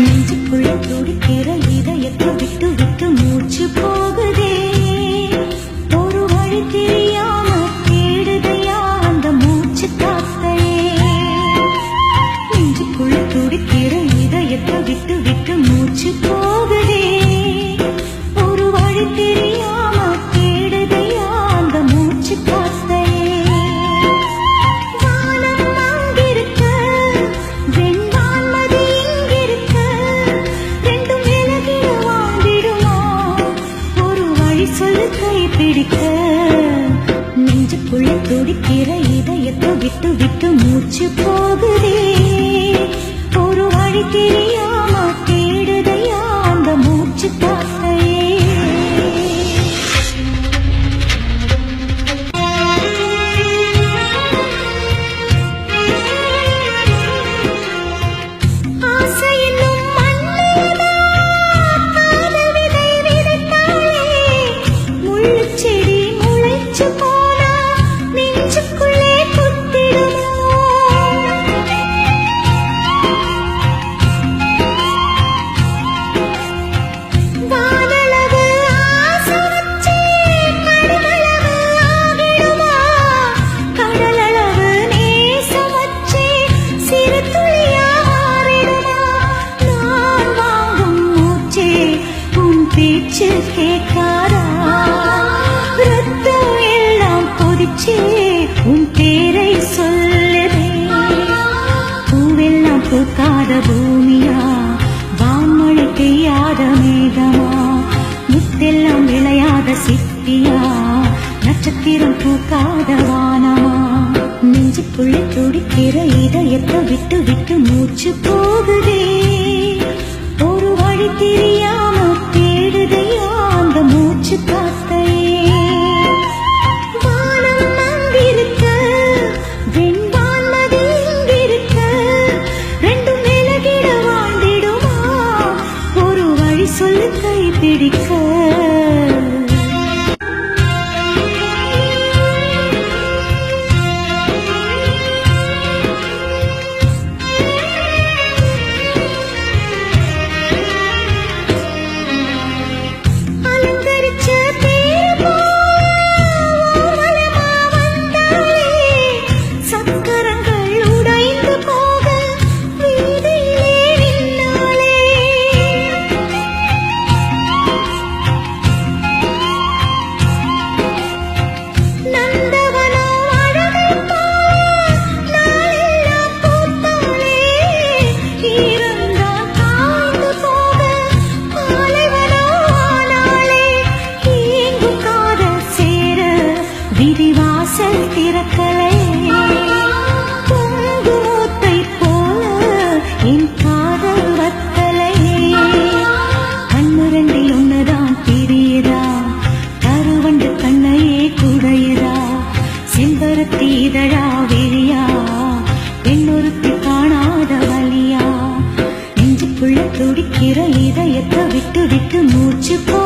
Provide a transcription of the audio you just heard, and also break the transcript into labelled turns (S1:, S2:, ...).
S1: நெஞ்சுக்குள்ள துடிக்கிற இதயத்தை விட்டு விட்டு மூச்சு போகுதே. ஒரு வழி தெரியாம தேடுதையா அந்த மூச்சு காத்தையே. நெஞ்சுக்குள்ள துடிக்கிற இதயத்தை விட்டு விட்டு மூச்சு போகுதே. ஒரு வழி தெரியாம தேடுதையா அந்த மூச்சு காத்தையே. சொல்லு கை பிடிக்க நெஞ்சுக்குள்ள துடிக்கிற இதயத்தை விட்டு விட்டு மூச்சு போகுதே. ஒரு வழி தெரியாம தேடுதையா அந்த மூச்சு காத்தையே. பேச்சு கேட்காரா ரத்தம் எல்லாம் கொதிச்சே உன் பேரை சொல்லுதே. பூவெல்லாம் பூக்காத பூமியா வான்மழை பெய்யாத மேகமா முத்தெல்லாம் விளையாத சிப்பியா நட்சத்திரம் பூக்காத வானமா. நெஞ்சுக்குள்ளே துடிக்கிற இதயத்தை விட்டு விட்டு மூச்சு போகுதே. ஒரு வழி தெரியாம தேடுதையா அந்த மூச்சு காத்தையே. வானம் அங்கிருக்க வெண்வான்மதி இங்கிருக்க ரெண்டும் விலகிட வாழ்ந்திடுமா. ஒரு வழி சொல்லு கை பிடிக்க. விதிவாசல் திறக்கலை பொங்கு மூத்தை போல என் காதல் வத்தலை. கண்ணு ரெண்டில் ஒன்னுதான் பிரியுதா கருவண்டு கண்ணையே குடையுதா. செம்பருத்தி இதழா விழியா பெண்ணொருத்தி காணாத வலியா. நெஞ்சுக்குள்ள துடிக்கிற இதயத்தை விட்டு விட்டு மூச்சு போ